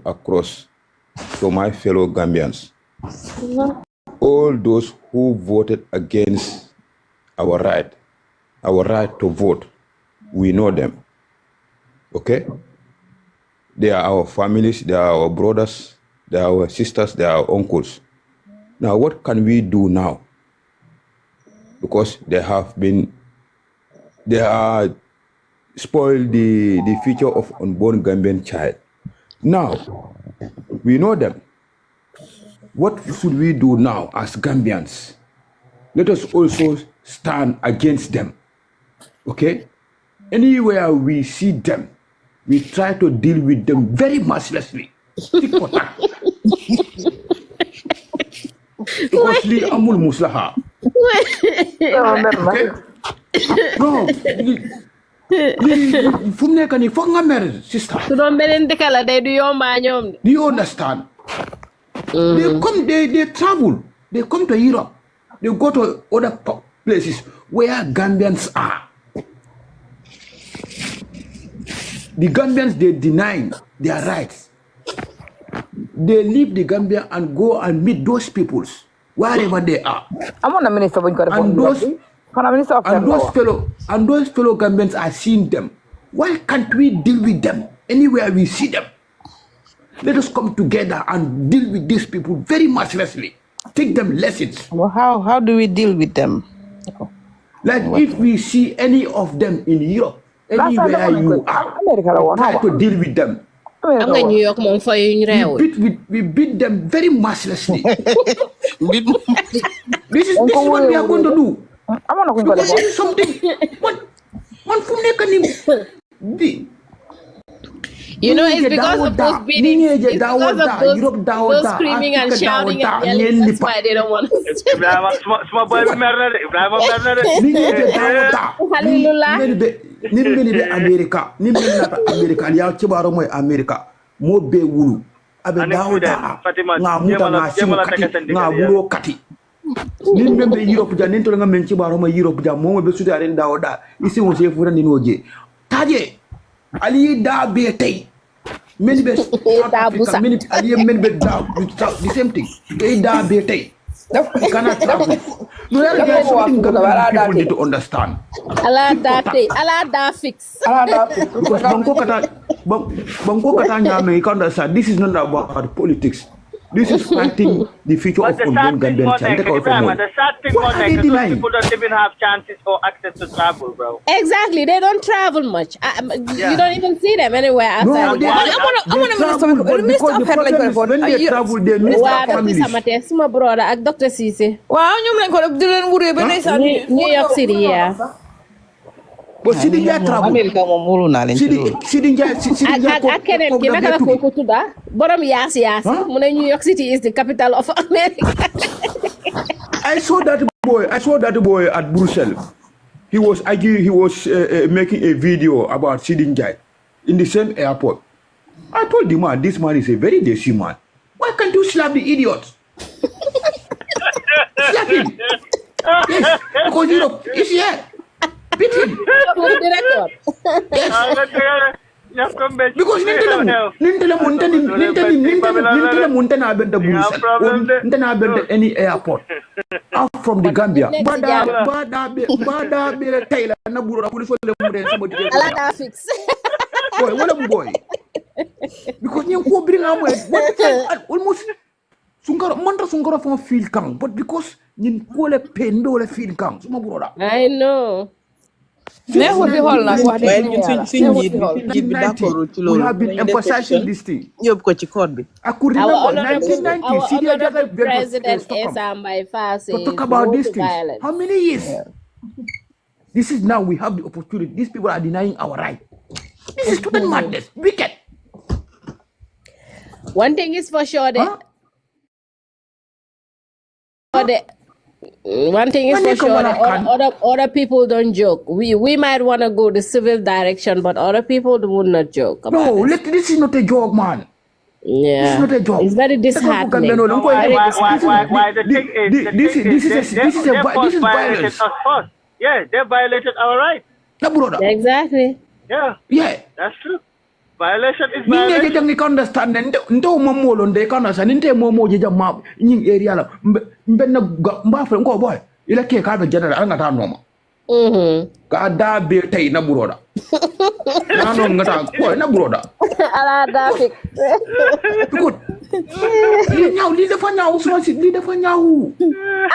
across to my fellow Gambians. All those who voted against our right to vote, we know them. Okay? They are our families, they are our brothers, they are our sisters, they are our uncles. Now, what can we do now? Because they are spoiled the future of unborn Gambian child. Now, we know them. What should we do now as Gambians? Let us also stand against them. Okay? Anywhere we see them, we try to deal with them very mercilessly. Because amul muslaha. Okay? No. Fu mu nekk nii foog nga mer sister. Su doon beneen dëkk la day du yomba ñoom. Do you understand? They travel. They come to Europe. They go to other places where Gambians are. The Gambians, they deny their rights. They leave the Gambia and go and meet those peoples wherever they are. I'm on a minister. And those fellow Gambians are seeing them. Why can't we deal with them anywhere we see them? Let us come together and deal with these people very mercilessly. Take them lessons. Well, how do we deal with them? Like if we see any of them in Europe, anywhere you are, try to deal with them. I'm going New York mom for you. We beat them very mercilessly. This is what we are going to do. Because this is something. One from you know, it's because of those beatings. It's because of those screaming and shouting and yelling. That's why they don't want us. Hallelujah. America. America. Mo be wulu. Abe dawda. Nga muta nga simu kati. Nga wuro kati. Nimbe Europe ja nento nga menchi baro mo Europe ja mo be suti aren dawda. Isi won se fura ninoje. Taje. Ali da be tay. Many be Africa. Many ali men be da the same thing. They da be tay. Cannot travel. No, there's something people need to understand. Allah da fix. Because Bangko kata nyame, you can understand. This is not about politics. This is fighting the future of unborn Gambian child. The sad thing about people don't even have chances or access to travel, bro. Exactly, they don't travel much. You don't even see them anywhere outside. No, I want to when they travel, they miss their families. My brother, ak Dr. Cisse. Wow, New York City, yeah. But Sidinja travel. America mo mulu na len. Sidinja. Keneen ki naka la kooku tudda borom yaasi mu ne New York City is the capital of America. I saw that boy at Brussels. He was making a video about Sidinja in the same airport. I told the man, this man is a very desi man. Why can't you slap the idiot? Slap him. Yes, because Europe is here. Beat him. Yes. Because Nintele Montana abenda Brussels. Nintele abenda any airport. Out from the Gambia. Bada be Taylor na buro kuli so le mure somebody. Ala fix. Boy, what a boy. Because you go bring almost Sungara from field kang, but because you call a pen do a field kang. I know. We have been emphasizing this thing. I could remember 1990. Our president is by fast to talk about these things. How many years? Yeah. This is now we have the opportunity. These people are denying our right. This is total madness. Wicked. One thing is for sure that. One thing is for sure that other people don't joke. We might want to go the civil direction, but other people would not joke about it. This is not a joke, man. Yeah, this is not a joke. It's very disheartening. This is violence. Yeah, they violated our rights. Exactly. Yeah, that's true. Violation is Ninge violation. jang ni understand ndo mamolo nde kana sa ninte momo je jam ma nying area la mbe na mba fa ngo boy ila ke ka be general anga ta noma ka da be tay na buroda na no ngata ko na buroda ala da fik good li dafa ñaaw so si li dafa ñaaw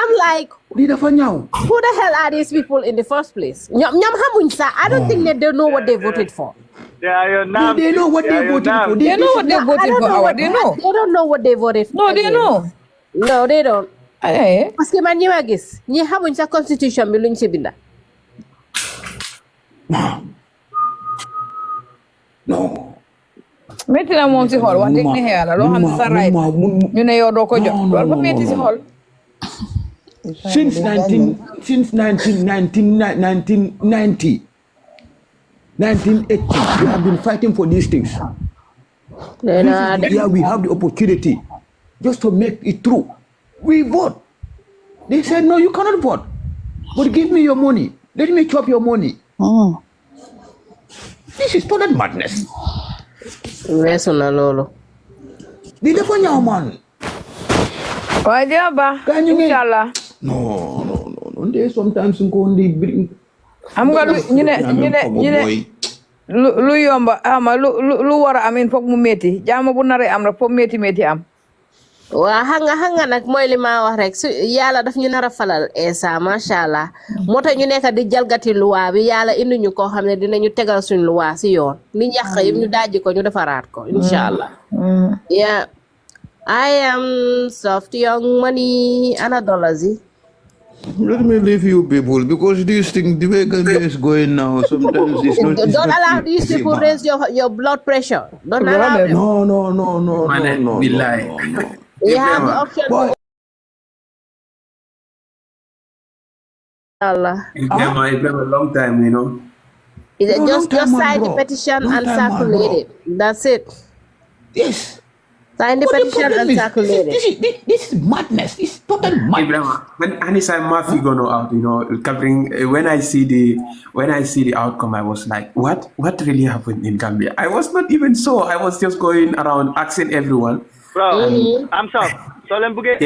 I'm like li dafa ñaaw who the hell are these people in the first place ñom xamuñ sa I don't think that they know what they voted for. No, they know what they voted for. They know what they voted for. They know. They don't know what they voted for. No, they know. No, they don't. Parce que man ñi ma gis ñi xamuñ sa constitution bi luñ ci binda. No. Metti na moom si xol wax dëgg ne yàlla loo xam ne sa right ñu ne yow doo ko jox loolu ba metti si xol. Since 1990, 1980, we have been fighting for these things. Yeah, we have the opportunity just to make it true. We vote. They said, no, you cannot vote. But give me your money. Let me chop your money. This is total madness. Reso na lolo. Di dafa ñaaw man. Waja ba. Inshallah. No. They sometimes go on the bring. Am nga ñu ne lu yomba ama lu wara amin fokk mu metti jaama bu naré am rek fokk metti am. Waa hanga nag mooy li ma wax rek su yàlla daf ñu nar a falal Essa macha allah moo tax ñu nekk di jalgati luwaa bi yàlla indi ñu koo xam ne dinañu tegal suñ luwaa si yoon li ñàkk yëpp ñu dajji ko ñu defaraat ko incha allah. Yeah, I am soft young money ana dollars yi. Let me leave you people because this thing the way Gambia is going now sometimes it's not. Don't allow these people raise your blood pressure. Don't allow them. No. We lie. You have the option. Allah. It's been a long time, you know. Just sign the petition and circulate it. That's it. Yes. Sign the petition and circulate it. This is madness. It's total madness. When anytime Matthew gonna out, you know, covering when I see the outcome, I was like, what really happened in Gambia? I was not even so. I was just going around asking everyone. Bro, I'm sorry. So let me get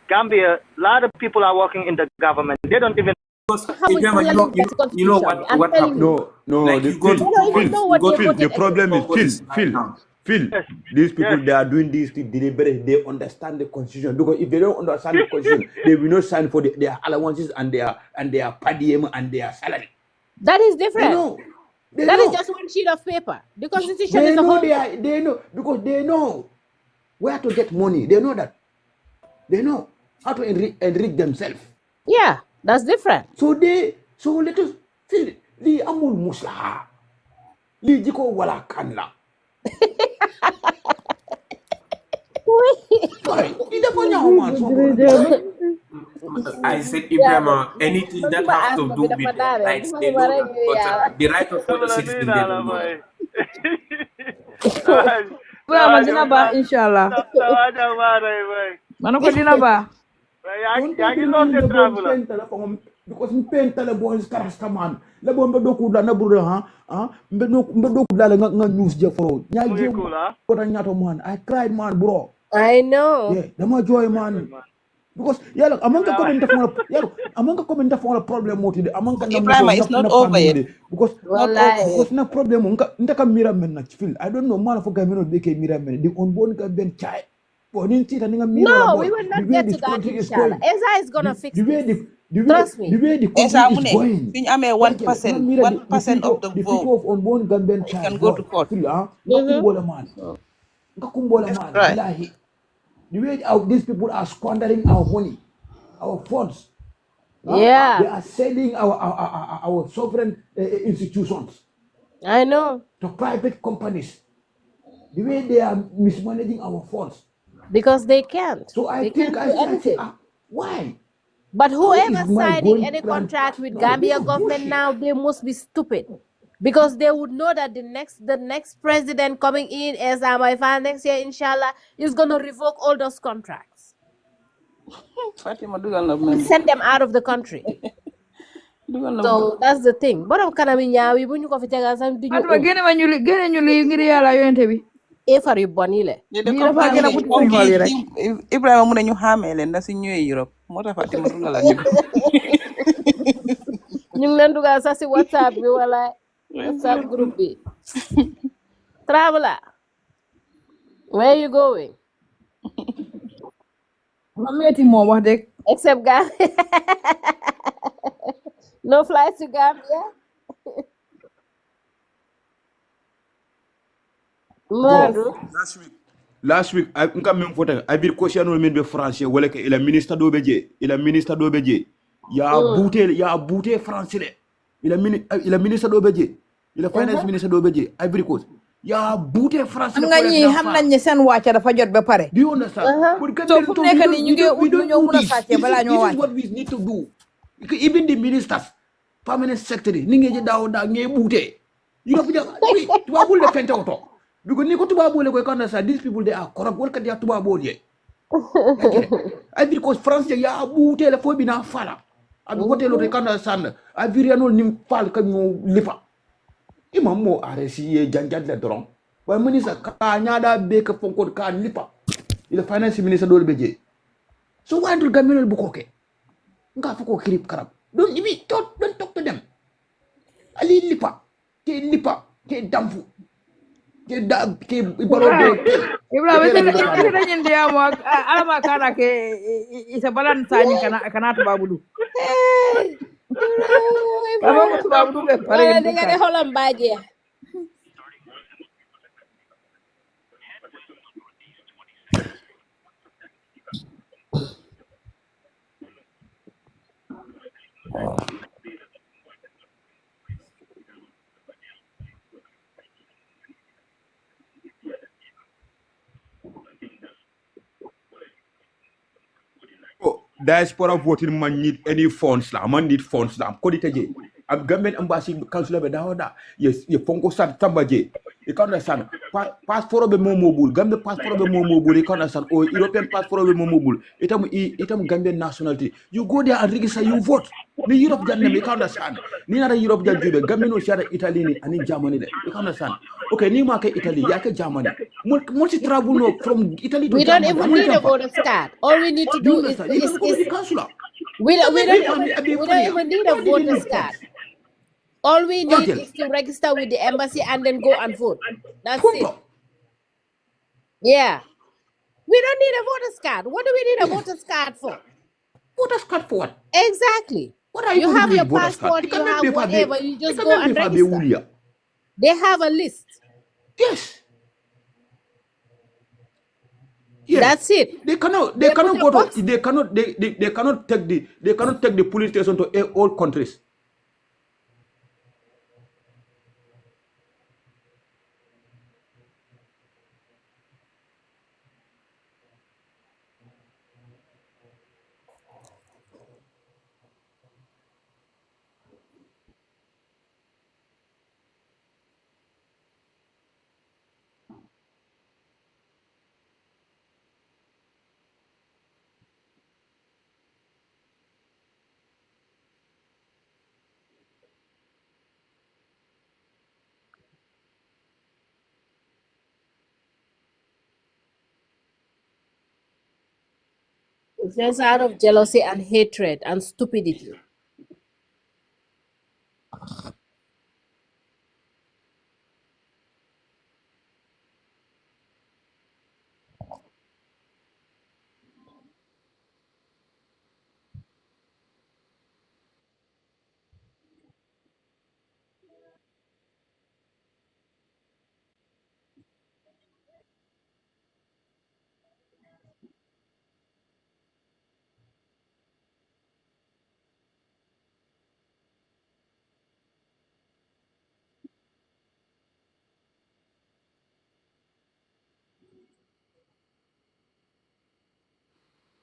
Gambia, a lot of people are working in the government. They don't even you know what happened? No, like the problem is Phil. These people they are doing these things deliberately. They understand the constitution because if they don't understand the constitution, they will not sign for their allowances and their per diem and their salary. That is different. That is just one sheet of paper. The constitution is a whole. They know because they know where to get money. They know that. They know how to enrich themselves. Yeah, that's different. So let us feel the amul muslah. Li jiko wala kanla. I said, Ibrahim, anything that has to do with rights, they know the right of all the citizens. Ibrahim, dina ba inshallah. Manoko dina ba. Because mpenta le boys karastaman le bon do ko la na buru mbe do ko la nga news je foro nyaje ko ta nyato man I cried man bro. I know. Yeah, dama joy man. Because yalla amanka comment for a problem moti de amanka Ibrahim is not over yet. Because na problem nka mira men na feel I don't know man for gamino be ke mira men the unborn Gambian child. No, we will not get to that inshallah. Essa is gonna fix it. Trust me. The way the country is going. 1% of the vote. The people of unborn Gambian child can go to court. Right. The way these people are squandering our money, our funds. Yeah. They are selling our sovereign institutions. I know. To private companies. The way they are mismanaging our funds. Because they can't. So I think why? But whoever signing any contract with Gambia government now, they must be stupid. Because they would know that the next president coming in as Amaifan next year, inshallah, is going to revoke all those contracts. Send them out of the country. So that's the thing. Borom kanam yi ñaaw yi bu ñu ko fi tegal sax duñu Fatuma génne ñu li ngir yàlla yonente bi. efar yu bon yi le. Lii dafa gën a futti suñu xol yi rek. Ibrahima mu ne ñu xàmmee leen da si ñëwee Europe moo tax Fatima dugalal ñu. ñu ngi leen dugal sax si WhatsApp bi wala WhatsApp group bi. Traveler, where you going? Ma metti moom wax dëgg. Except Gambia. No flights to Gambia. Madu. Last week I nka même foto I bir question min be français wala ke ila ministre do beje ya bouté français le ila ministre do beje ila finance ministre do beje I bir ko ya bouté français xam nga ñi xam nañ ne seen wàcce dafa jot ba pare. do you understand so fu nekk ni ñu ngi ut lu ñoo mën a sàcce balaa ñoo wàcc. This is what we need to do. Even the ministers permanent secretary ni ngi daw da ngi bouté you know tuba bul le fente auto because ni ko tuba bole ko kan sa these people they are corrupt what can they tuba bole I because France ya bouté la fo bina fala abi hotelo de kan san a viriano nim fal kan mo lifa imam mo aresi janjad la dron wa ministre ka nyaada be ka fonko ka lifa il finance ministre do beje so why do gaminol bu koke nga fa ko kirip karab don't even talk to them ali lipa ke damfu ke baro be Ibrahima ite dañin diamo alama kana ke isa balan sañi kana to babudu. Aba ko babudu be pare. Wala de nga xolam baaje. Diaspora voting man need any funds la man need funds la ko diteje am Gambian embassy council be dawda yes ye fonko sat tambaje e kan san passeport be momobul Gambia passeport be momobul e kan san o European passeport be momobul itam Gambian nationality you go there and register you vote ni Europe janne me kan san ni na Europe jan jube Gambia no share Italy ni ani Germany de e kan san okay ni ma ke Italy ya ke Germany mo ci travel no from Italy to We don't Germany even need a voter's card. All we need to do is we don't even need a voter's card. All we need is to register with the embassy and then go and vote. That's it. Yeah. We don't need a voter's card. What do we need a voter's card for? Voter's card for what? Exactly. What are you have doing your with voters card? passport, you have whatever, you just go and They register. They have a list. Yes. Yes. That's it. They cannot take the police station to all countries. It's just out of jealousy and hatred and stupidity.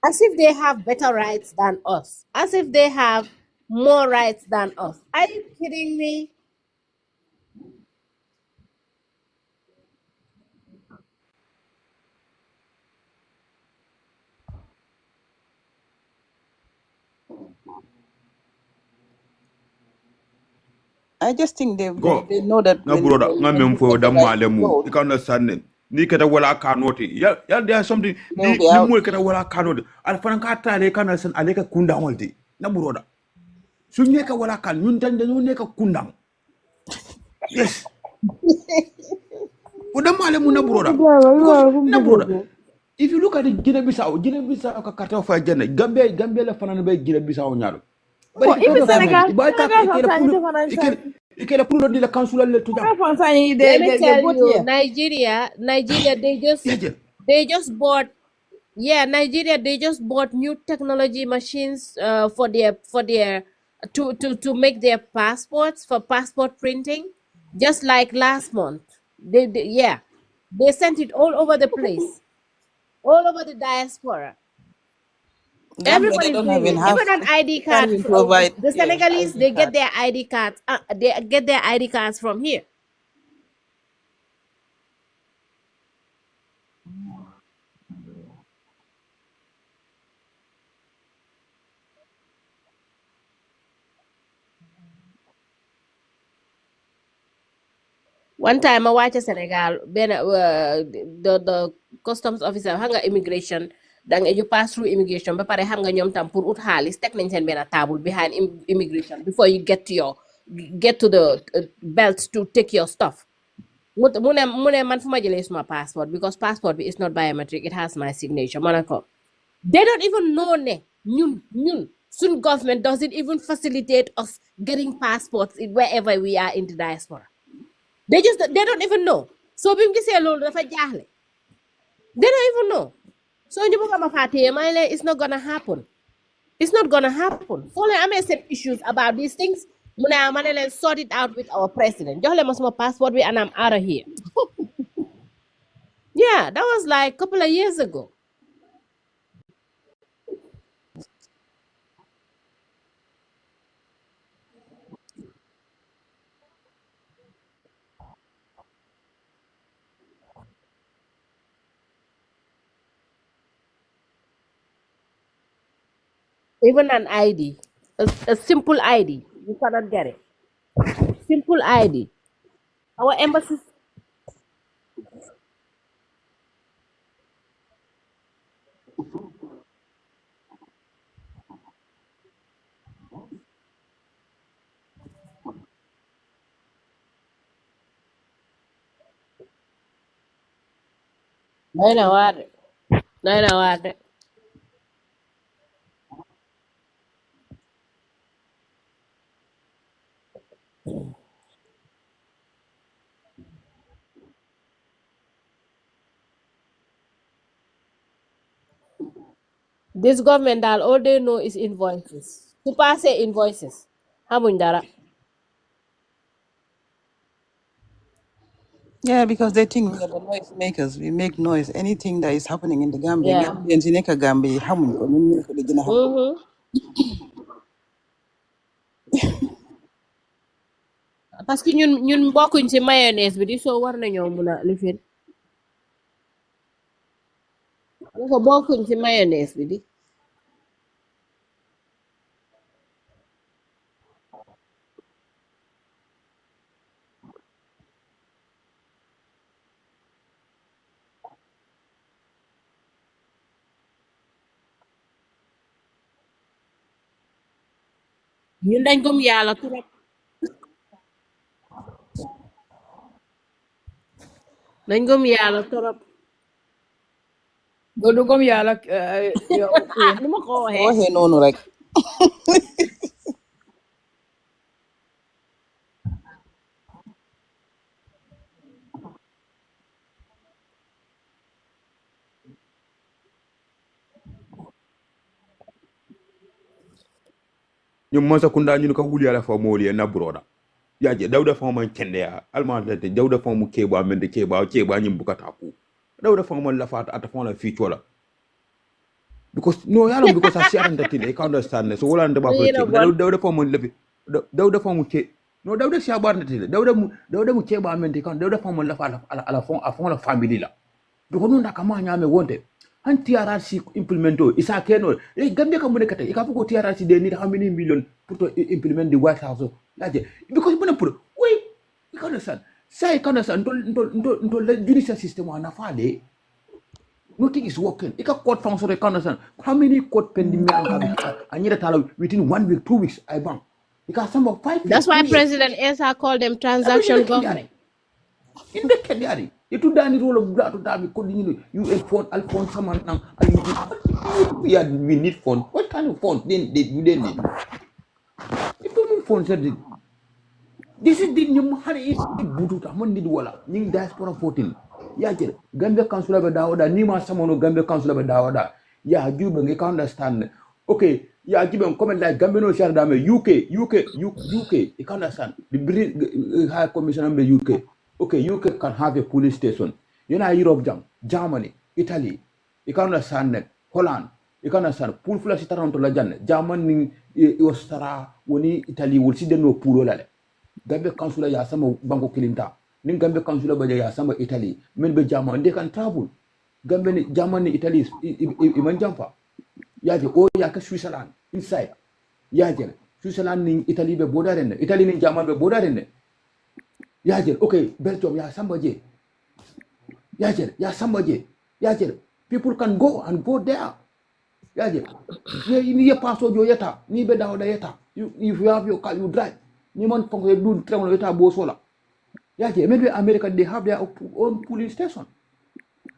As if they have better rights than us. As if they have more rights than us. Are you kidding me? I just think Go. they know that Na broda nga when mem you fo get the dam right malemu. vote, You can understand. Ni kata wala kanoti. Ya there's something they'll ni be out. mo kata wala kanoti. Al fanan ka ta le kana san aleka kundang walti. Na broda. Su neka wala kan ñun tan dañu neka kundang. Yes. O dam malemu na broda. Because na broda. If you look at the Guinea-Bissau ka karta fa janna. Gambia la fanan be Guinea-Bissau ñaalo. Bon, ibi Senegal, Ikela pulo di la council le tuja. Let me tell vote you, here. Nigeria, they just bought, Nigeria, they just bought new technology machines for their to make their passports for passport printing, just like last month. They sent it all over the place, all over the diaspora. Gambia, they Everybody's don't doing even it. have. Even an ID card. Can't even provide The Senegalese, ID they get card. their ID cards. They get their ID cards from here. One time I watched Senegal, the customs officer, hanga immigration, dang you pass through immigration, but pare hanga ñom tam pour out halis tek nañ sen bena table behind immigration before you get to the belt to take your stuff. Mune man fuma jëlé suma passport because passport is not biometric, it has my signature. Monaco. They don't even know ne ñun soon government doesn't even facilitate us getting passports wherever we are in the diaspora. They don't even know. So bim gisee loolu dafa jaaxle. They don't even know. So ñu bëgg ma fàttee may leen it's not gonna happen. It's not gonna happen. So leen amee seen issues about these things mu ne ma ne leen sort it out with our president. Jox leen ma suma passport bi and I'm out of here. Yeah, that was like a couple of years ago. Even an ID, a simple ID, you cannot get it. Simple ID. Our embassies. Doy na waar de. Doy na waar de. This government all they know is invoices. To pass invoices. Xamuñ dara. Yeah, because they think we are the noise makers. We make noise. Anything that is happening in the Gambia, Yeah. Gambians in Gambia, xamuñ ko, ñun ñoo ko di gën a xam. Parce que ñun bokkuñ ci mayonnaise bi di soo war nañoo mun a lifin. Ko bokkuñ ci mayonnaise bi di. Ñun dañ gëm yàlla trop. Dañ gëm yàlla trop. Go dugom yàlla Ni ma ko waxee. Waxee noonu rek. Ñu masa kunda ñu ka wuli ala fa moli na broda. Yaje dawda fa man kende ya alma lete dawda fa mu keba men de keba ñu bukata ku. Dawda fa man la fata ata fa la fi chola. Because no yalo because I see and that they can't understand. So wala ndaba ko dawda fa man lefi dawda fa mu ke no dawda si abar ndati dawda mu keba men de kan dawda fa man la fa ala fon la family la. Because no ndaka ma nyame wonte han TRRC implemento isa keno Gambia ka monekata ikafuko TRRC they need how many million to implement the White House because wait you understand say don't let judicial system ana fale nothing is working ika court function you understand how many court pending me anyira tala within 1 week 2 weeks I bang ika some of 5 That's why President Esa called them transaction government. In the Kenyari, itu dani role of blood to dami code you phone Alphonse someone now we need phone. What kind of phone then you then need? It don't phone said this is the new hari budu ta mon need wala ning diaspora 14 ya jere Gambia council ba dawoda ni ma samono Gambia council ba dawoda ya jube ngi ka understand okay ya jibe comment like Gambia no share dame UK you can understand the high commissioner of the UK. Okay, UK can have a police station. You know, Europe, Germany, Italy, you can understand that. Holland, you can understand. Pool flash it around to la Jan. Germany, Austria, when Italy will see the no pool. Gambia Council ya sama banko kilinta. Ning Gambia Council ba ya sama Italy. Men be Germany, they can travel. Gambia, Germany, Italy, iman jampa. Yaje, oh ya ka Switzerland inside. Yaje, Switzerland ning Italy be border in. Italy ning Germany be border in. Yajer, okay, Belgium, ya somebody. Yajer, ya somebody. Yajer, people can go there. Yajer, you need a passport, you yeta, ni be da yeta. If you have your car, you drive. Ni man pong do travel yeta bosola. Yajer, maybe America they have their own police station.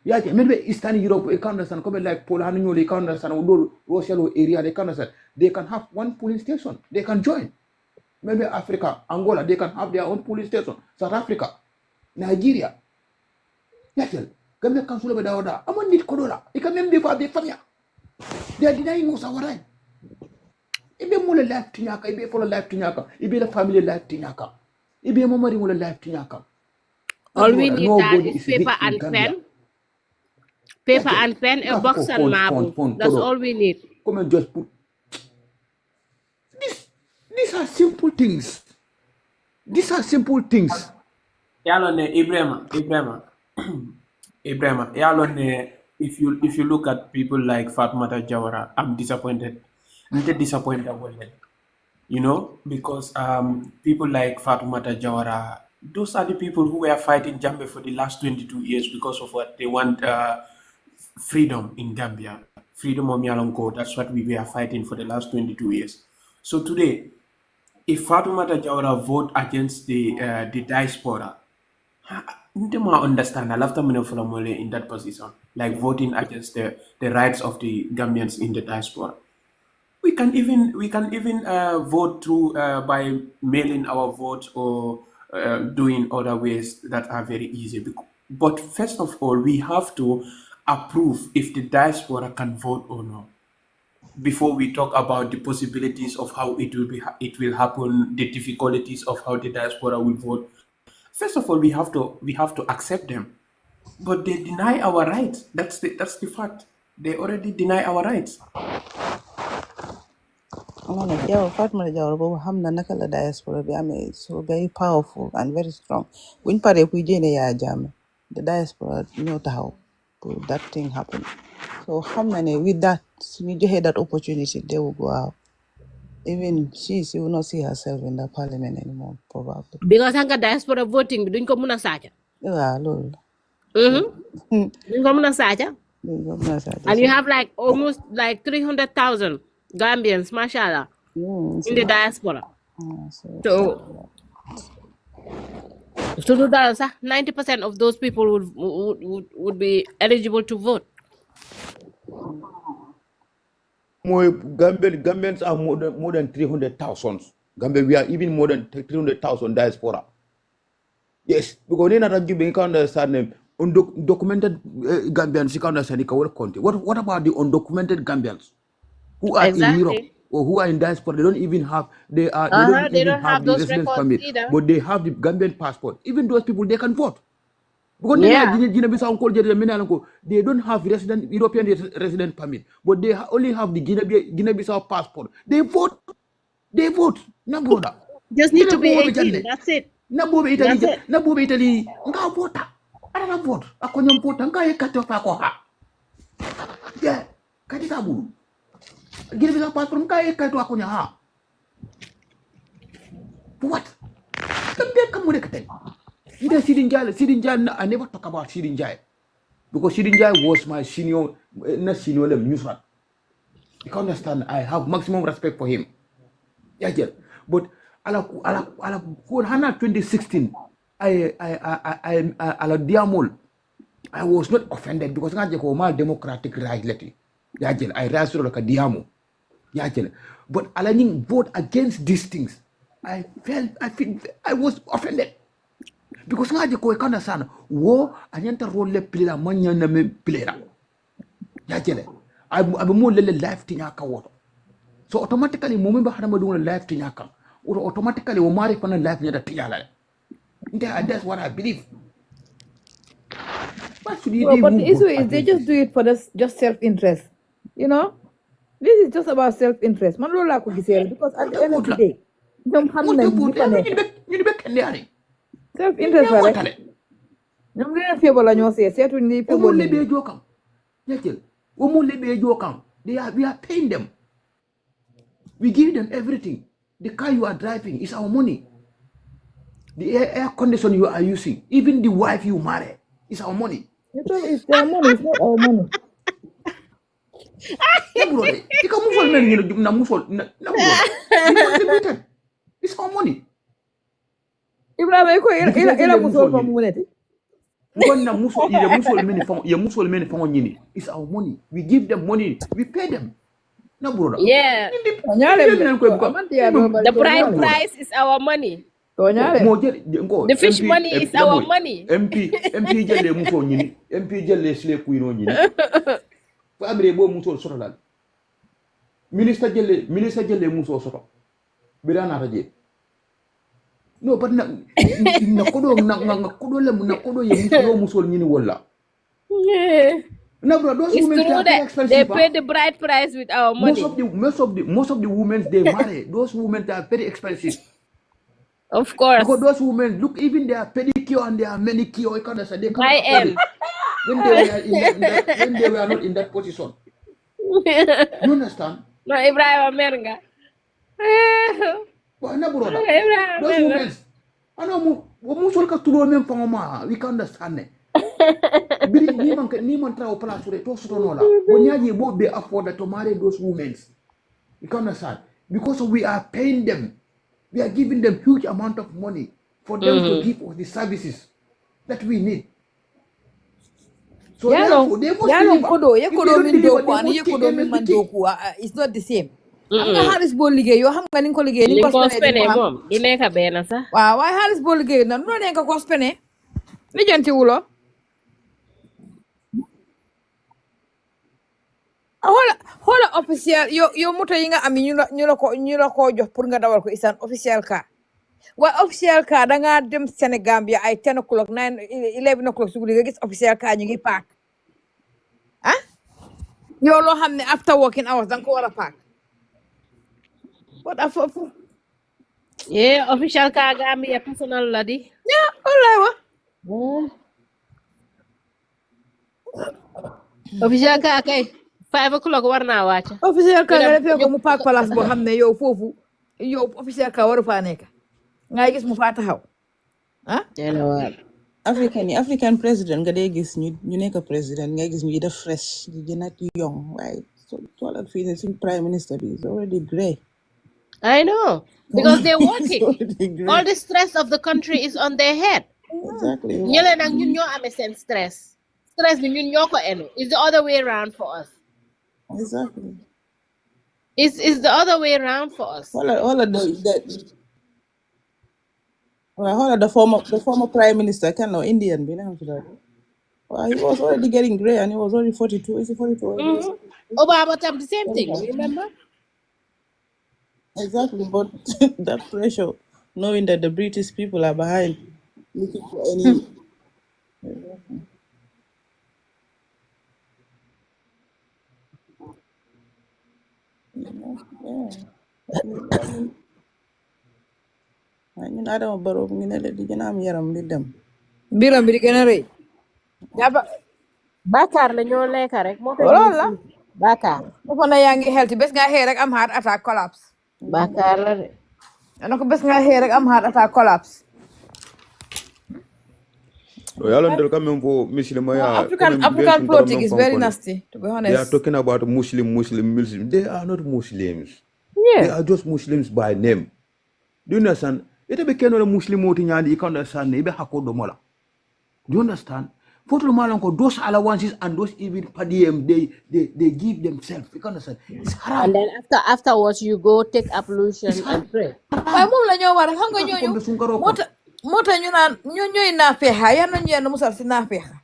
Yajer, maybe Eastern Europe, they can understand, come like Poland, they can understand, Russia area, they can understand. They can have one police station. They can join. Maybe Africa, Angola, they can have their own police station. South Africa, Nigeria. Yes, Gambia Council of Daoda. I'm on need Kodola. It can be for the family. They are denying us our right. It be more life to Nyaka, it be for life to Nyaka, it be the family life to Nyaka. It be a memory more life to Nyaka. All we need that is paper and pen. Paper and pen, a box and marble. That's all we need. Come and just put. These are simple things. These are simple things. Yalone Ibrahima. Yalone, if you look at people like Fatmata Jawara, I'm disappointed. I'm disappointed with them. You know, because people like Fatmata Jawara, those are the people who were fighting Gambia for the last 22 years because of what they want, freedom in Gambia, freedom of Myalanko. That's what we were fighting for the last 22 years. So today, if Fatoumata Jawara vote against the diaspora, I don't understand. I love to in that position, like voting against the rights of the Gambians in the diaspora. We can even vote through by mailing our votes or doing other ways that are very easy. But first of all, we have to approve if the diaspora can vote or not, before we talk about the possibilities of how it will happen, the difficulties of how the diaspora will vote. First of all, we have to accept them, but they deny our rights. That's the fact. They already deny our rights. Nakala diaspora so very powerful and very strong. When the diaspora know how that thing happen. So with that, when you had that opportunity, they will go out. Even she will not see herself in the parliament anymore, probably. Because hanga diaspora voting, duñ ko mëna sacha. Yeah, lol. Duñ ko mëna sacha. And you have like almost like 300,000 Gambians, mashallah, in the diaspora. So to do that, 90% of those people would be eligible to vote. Gambians are more than 300,000. Gambia, we are even more than 300,000 diaspora. Yes, because they not giving understand undocumented Gambians. You can understand the country. What about the undocumented Gambians who are in Europe or who are in diaspora? They don't even have they don't even have the residence permit, but they have the Gambian passport. Even those people, they can vote. Because they don't have European resident permit, but they only have the Guinea-Bissau passport. They vote. No brother. Just need to be 18. That's it. No Italy. Nga vote. I don't vote. Akonyom vote. Nga yekatofa ko ha. kati ka bulu gire bisa passport kai kai to akunya ha what come on kate ida Sidin Jai I never talk about Sidin Jai because Sidin Jai was my senior not senior newsman. You can understand I have maximum respect for him. Yeah, but ala 2016 I ala diamol I was not offended because ngaje ko mal democratic right leti. Yeah, I raised like a diamo. Yeah, but ala ning vote against these things. I was offended. Because ngaje ko kana sana wo anyanta role player manya na me player ya jele abu mo lele life tinya ka woto so automatically mo memba hada madun life tinya ka or automatically wo mari fana life nya da tinya la that's what I believe. But the issue is they just do it for just self-interest, you know. This is just about self-interest man lo la ko gisere because at the end of the day ñom xam nañ ñu fa nekk ñu di bekk ndari self-interest la rek ñoom li leen feebal la ñoo seetuñ li feebal lebe jokam yekel omo lebe jokam we are paying them, we give them everything. The car you are driving is our money, the air condition you are using, even the wife you marry is our money. It's their money, it's not our money. Ika musol men ñu na musol na contributed, it's our money. Ibrahima ko ila musol fa mu neti na musol meni fango nyini, it's our money, we give them money, we pay them. Na brother, yeah, the bride price is our money. The fish money is our money. MP jelle muso nyini, MP jelle sile kuino nyini. Fa amre bo muso soto dal. Minister jelle muso soto. Bira na taje. No, but na kodo ye muso nyini wala. Yeah. No, bro, those it's women true that they pay the bride price with our money. Most of the women they marry, those women are very expensive. Of course. Because those women, look, even their pedicure and their manicure, they can't afford it. When they were not in that position. You understand? No, Ibrahim America. Well, no, brother. Those women, I know, we can't understand it. Niman try opera to to sotonola. When you both be afford to marry those women, you can understand because we are paying them, we are giving them huge amount of money for them to give us the services that we need. So it's not the same. Harris Bowl League, you have running colleague. You make a banner, sir. Why Harris Bowl League? No, no, cost penny. Legend to Hola official yo moto yi nga am ñu la ko jox pour nga dawal ko isan official car wa official car da nga dem Gambia ay 10 o'clock 9 11 o'clock su nga gis official car ñu ngi park yo lo xamne after working hours da nga ko wara park what yeah official car Gambia personal la di yeah wallahi wa official car kay 5 o'clock war naa wàcc. officiel ka nga defee ko mu park place boo xam ne yow foofu yow officiel ka waru faa nekk ngay gis mu faa taxaw African president nga dee gis ñu nekk président ngay gis ñu def fresh di gën a young waaye toilet fii ne suñ prime minister bi is already grey. I know because they're working. All the stress of the country is on their head. Exactly. ñële nag ñun ñoo amee seen stress bi ñun ñoo ko enu. It's the other way around for us. Exactly. It's the other way around for us. All of the former prime minister, Indian, he was already getting grey and he was already 42. Is he 42? Obama the same thing. Remember? Exactly, but that pressure, knowing that the British people are behind, looking for any. ñun Adama Barrow mu ngi ne di gën a am yaram bi dem mbiram bi di gën a rëy Bakar la ñoo lekk rek moo loolu la Bakar. dafa na yaa ngi healthy bés nga xëy rek am heart attack collapse. Bakar la de. Ano ko bés nga xëy rek am heart attack collapse. Yalla ndel quand même for Muslim ya African politics is very nasty, to be They are honest. talking about Muslim. They are not Muslims. They Yeah. are just Muslims by name. Do you understand? Ite be keno Muslim oti nyandi, you can understand. Ibe hakodo mola. Do you understand? For those allowances and those even per diem, they give themselves. You can understand? It's haram. And then afterwards you go take ablution and pray. Waaye moom la ñoo war xam nga ñooñu moo tax ñu naan ñooy naafeexa yal nañu yenn musal si naafeexa.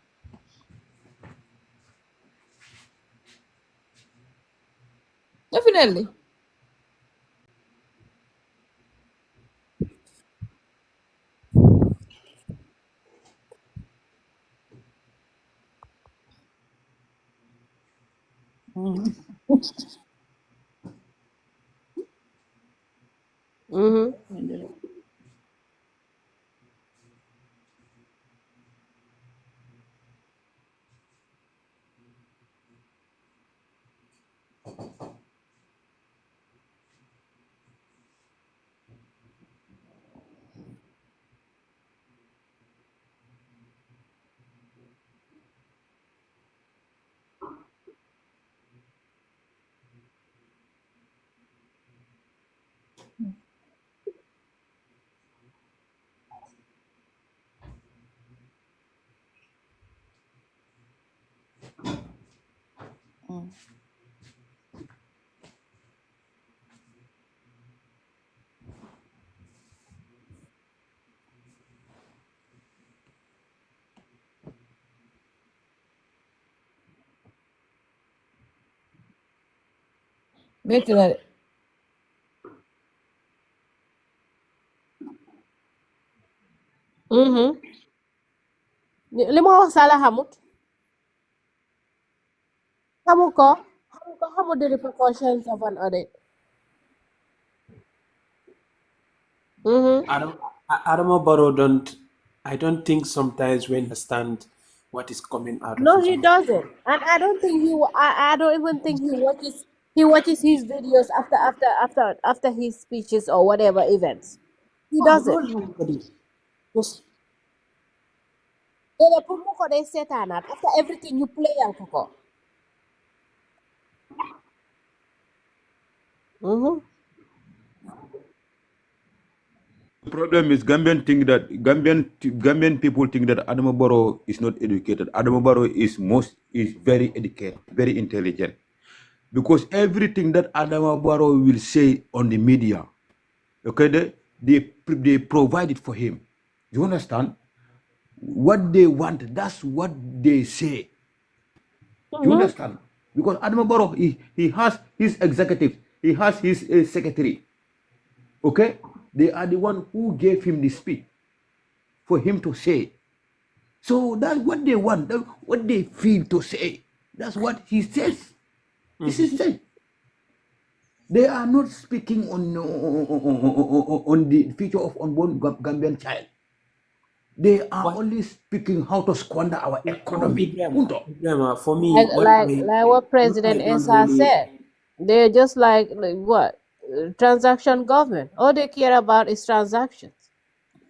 Definitely. Métti na de. Li ma wax Sala xamut. Xamut the repercussions of an audit. Adama Barrow I don't think sometimes we understand what is coming out No, of his he mouth. doesn't, and I don't think I don't even think he watches his videos after his speeches or whatever events. He doesn't. Just They put mo ko dey seetaanaat after everything you play ko ko. The problem is Gambian people think that Adama Barrow is not educated. Adama Barrow is very educated, very intelligent. Because everything that Adama Barrow will say on the media, okay, they provide it for him. You understand? What they want, that's what they say. You understand? Because Adama Barrow, he has his executive, he has his secretary. Okay? They are the one who gave him the speech for him to say. So that's what they want, what they feel to say. That's what he says. This is it. They are not speaking on the future of unborn Gambian child. They are only speaking how to squander our economy. For me, Like what President Esa said. They're just like what? Transaction government. All they care about is transactions.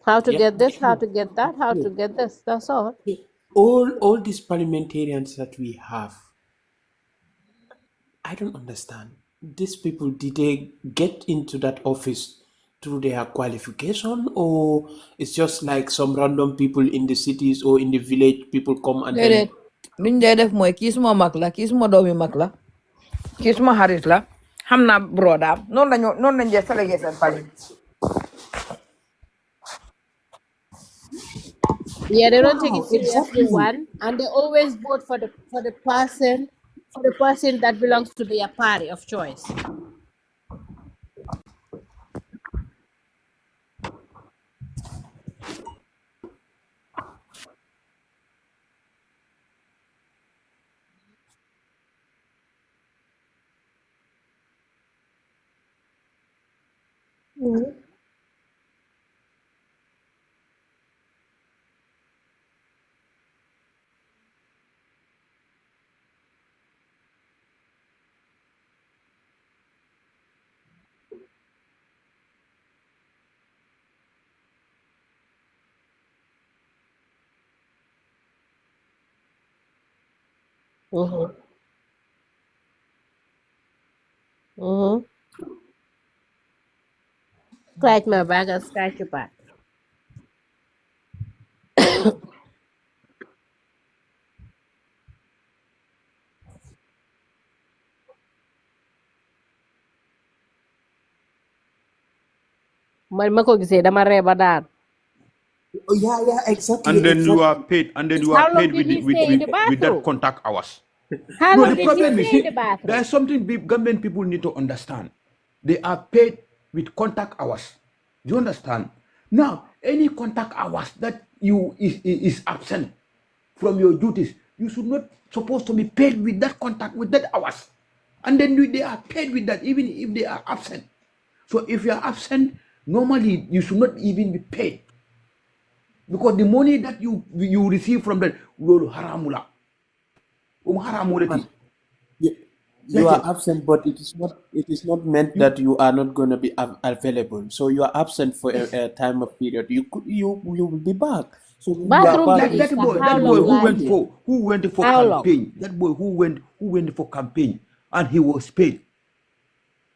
How to get this, how to get that, how to get this. That's all. all these parliamentarians that we have, I don't understand. These people, did they get into that office through their qualification, or it's just like some random people in the cities or in the village, people come and then... Luñ dee def mooy kii suma mag la kii suma doomi mag la kii suma xarit la xam naa brodaam noonu lañ dee sélectionné seen pali. Yeah, they don't take it seriously, one, and they always vote for the person that belongs to their party of choice. Mm-hmm. Mm-hmm. Scratch my back and scratch your back. Man ma ko gisee dama ree ba daan. Oh, yeah, exactly, And then you are exactly. paid, and then you How are long paid did with he stay in the with that bathroom? contact hours. How No, long the did he problem is, stay in the see, bathroom? there's something Gambian people need to understand. They are paid with contact hours. Do you understand? Now, any contact hours that you is absent from your duties, you should not supposed to be paid with that contact, with that hours. And then they are paid with that, even if they are absent. So if you are absent, normally you should not even be paid. Because the money that you receive from that will haramula. Haramulati. But you, you That's are it. absent, but it is not meant that you are not going to be available. So you are absent for a time of period. You will be back. So when you are Bathroom back, Like bi you that should boy, be how that getting boy long your who laa went holiday. jël? for How long? campaign. That boy who went for campaign and he was paid.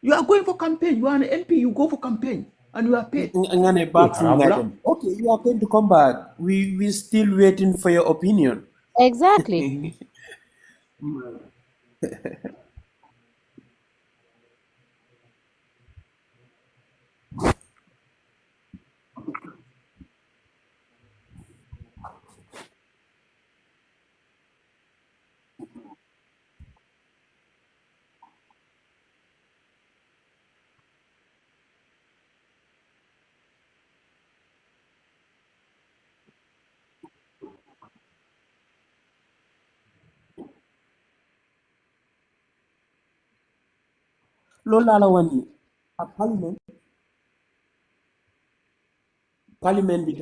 You are going for campaign. You are an MP. You go for campaign and you are paid. Ngane Well, back from haramula. Ngaden. Okay, you are going to come back. We still waiting for your opinion. Exactly. Lola Lawani, a parliament bi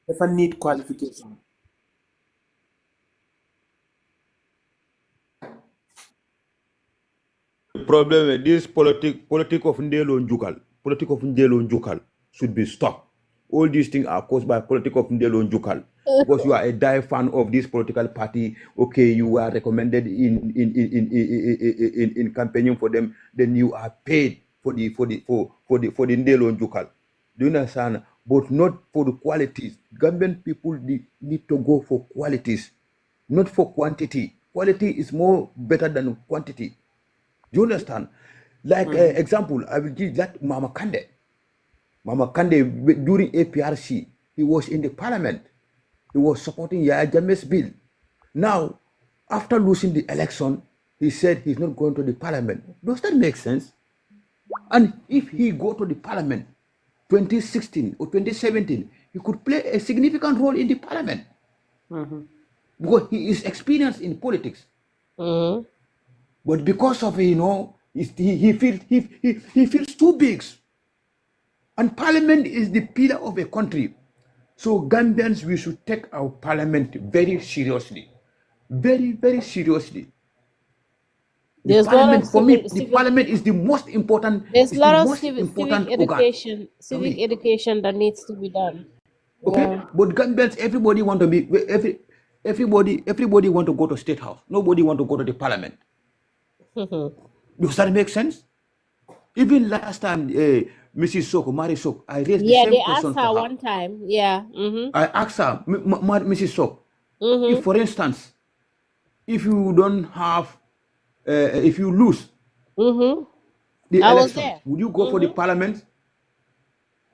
dafa need qualification. The problem with this politic of Ndelo Njukal should be stopped. All these things are caused by politic of Ndelo Njukal. Because you are a die fan of this political party, okay, you are recommended in campaigning for them, then you are paid for the Ndelo Njukal. Do you understand? But not for the qualities. Gambian people need to go for qualities, not for quantity. Quality is more better than quantity. Do you understand? Like example, I will give that Mama Kande. Mama Kande during APRC, he was in the parliament. He was supporting Yaya Jammeh's bill. Now, after losing the election, he said he's not going to the parliament. Does that make sense? And if he go to the parliament 2016 or 2017, he could play a significant role in the parliament because he is experienced in politics. Mm-hmm. But because of he feels too big. And parliament is the pillar of a country. So Gambians, we should take our parliament very seriously. Very, very seriously. The There's a lot of parliament, for me, the civil parliament is the most important, there's a is the lot of most civic important organ. education that needs to be done. Okay? Yeah. But Gambians, everybody want to be everybody want to go to state house. Nobody want to go to the parliament. Does that make sense? Even last time, Mrs. Sok, Mary Sok, I raised the Yeah, same they asked question to her her. one time. Yeah. Mm-hmm. I asked her, Mrs. Sok, Mm-hmm. if, for instance, if you don't have, if you lose Mm-hmm. the I was election, there. would you go for the parliament?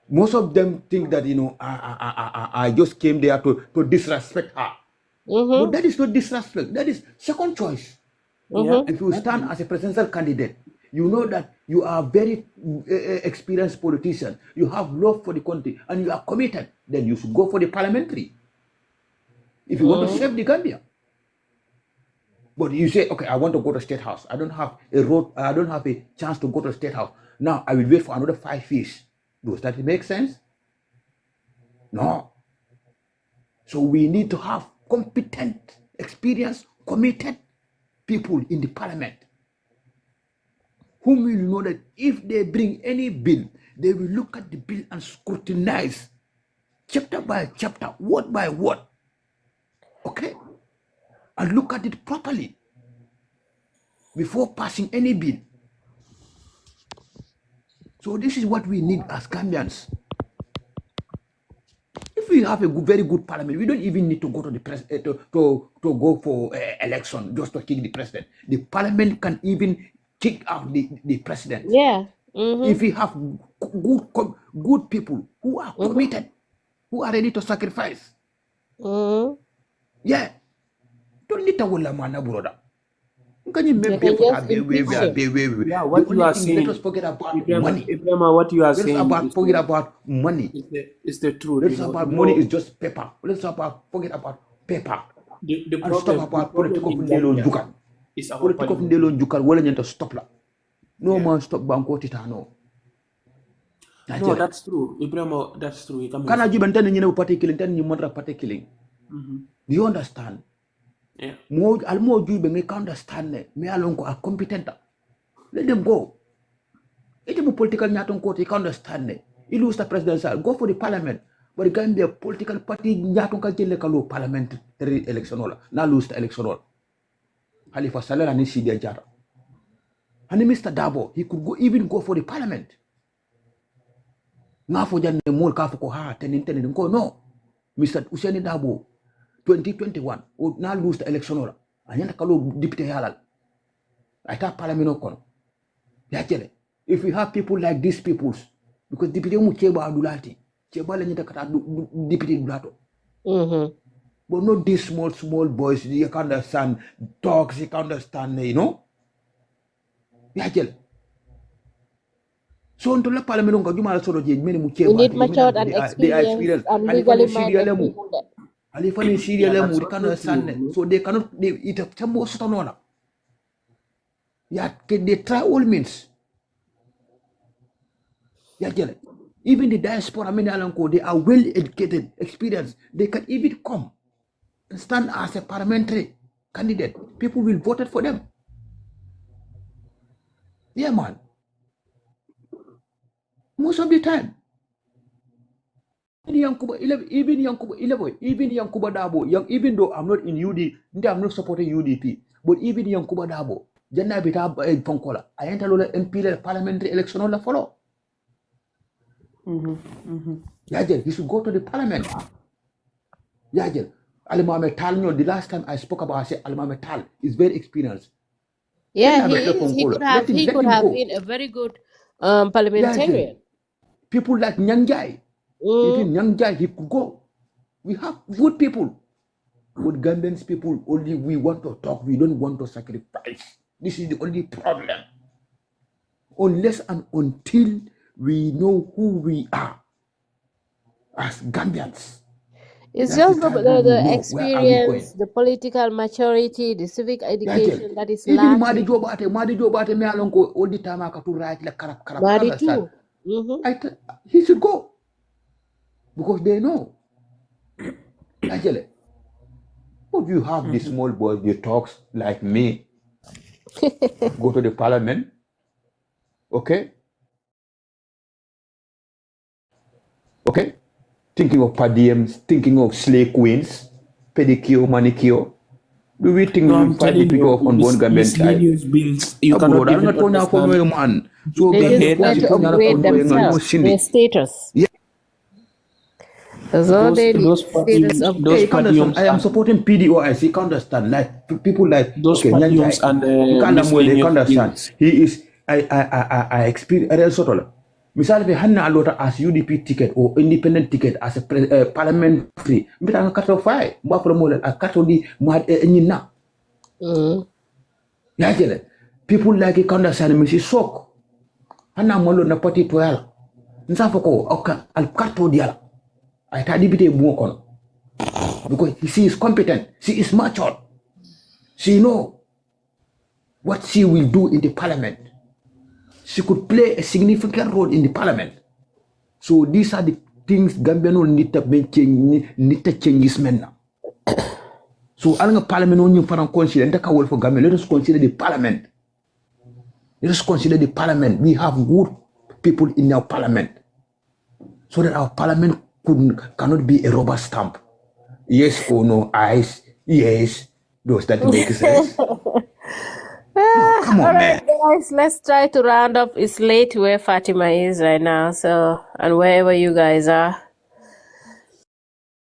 Most of them think that, I just came there to disrespect her. But that is not disrespect. That is second choice. Yeah, If you stand as a presidential candidate, you know that you are a very experienced politician. You have love for the country and you are committed. Then you should go for the parliamentary. If you want to save the Gambia. But you say, okay, I want to go to State House. I don't have a road. I don't have a chance to go to State House. Now I will wait for another 5 years. Does that make sense? No. So we need to have competent, experienced, committed people in the parliament whom will know that if they bring any bill, they will look at the bill and scrutinize chapter by chapter, word by word. Okay? And look at it properly. before passing any bill. So this is what we need as Gambians. If we have a very good parliament, we don't even need to go to the to go for election just to kick the president. The parliament can even kick out the president. Yeah. If we have good people who are committed, who are ready to sacrifice. Yeah. Don't need to wala mana brother. They can just impeach him. Yeah, what you are saying. Let us forget about money. Ibrahima, what you are Let's saying forget about money. is the truth. Let's about money is just paper. Let's forget about paper. The And problem, stop about political in fundelo Gambia jukan. is our Political parliament. fundelo jukan wala nyanta stop la. No man stop banko titano. No, that's true. Ibrahima, that's true. Kana jibantani nyine party killing, tani nyimatra party killing. Do you understand? Yeah. Almo jube me understand me alonko are competent. Let them go. It is political nyaton court, he understand. He lose the presidential, go for the parliament. But the Gambia political party nyaton ka jelle kalo parliamentary election ola. Na lose the election ola. Halifa Saleh and Sidia Jara. And Mr. Dabo, he could even go for the parliament. Nga for jan mol ka ko ha tenin ko no. Mr. Useni Dabo 2021 would now lose the election ola. Anyanta kalo deputy halal. I thought parliament kono. Yachele. If we have people like these peoples, because deputy mu cheba adulati, cheba le nyata kata deputy dulato. But not these small boys, you can understand dogs, you can understand, you know. Yachele. So until the parliament go juma soro je many mu cheba. We need matured and experienced and legally minded people. Alifani Syria lemu, they cannot understand. So they cannot, it is a most on. Yeah, they try all means. Yeah, even the diaspora, they are well educated, experienced. They can even come and stand as a parliamentary candidate. People will vote for them. Yeah, man. Most of the time. Even Yankuba Dabo, even though I'm not in UD, I'm not supporting UDP, but even Yankuba Dabo, Janna Bita Ponkola, I enter MP parliamentary election on the follow. Yajel, he should go to the parliament. Yajel, Alimame Talno, the last time I spoke about, I said Alimame Tal is very experienced. Yeah, he could have been a very good parliamentarian. People like Nyanjai. Even young guy, he could go. We have good people. Good Gambians people, only we want to talk, we don't want to sacrifice. This is the only problem. Unless and until we know who we are as Gambians. It's just the experience, the political maturity, the civic education that is lacking. Even Madi Jobate, me along all the time I can write like karap. Madi too. He should go. Because they know. Actually, would you have the small boys, the talks like me, go to the parliament? Okay? Okay? Thinking of padiems, thinking of slave queens, pedicure, manicure. Do we think we fight the people of unborn Gambian child? Bills, you cannot even understand. So they just want to upgrade themselves, their status. Yeah. That's all they need. I am supporting PDOIC. You can understand, like people like those parliaments and they can understand. He is I experience Misal be hanna alota as UDP ticket or independent ticket as a parliamentary. Mbita nga kato fai, mba promote a kato di mad nyina. Yajele, people like it understand misi sok. Hanna molo na party to yala. Nsafo ko oka al kato di yala. I tadi bite buokon. Because she is competent, she is mature. She know what she will do in the parliament. She could play a significant role in the parliament. So these are the things Gambian need to change now. So I think parliament only for consider for Gambia. Let us consider the parliament. Let us consider the parliament. We have good people in our parliament. So that our parliament cannot be a rubber stamp. Yes or no, eyes, yes, those that make sense. No, come Come on, man. Guys, let's try to round up. It's late where Fatima is right now, so and wherever you guys are.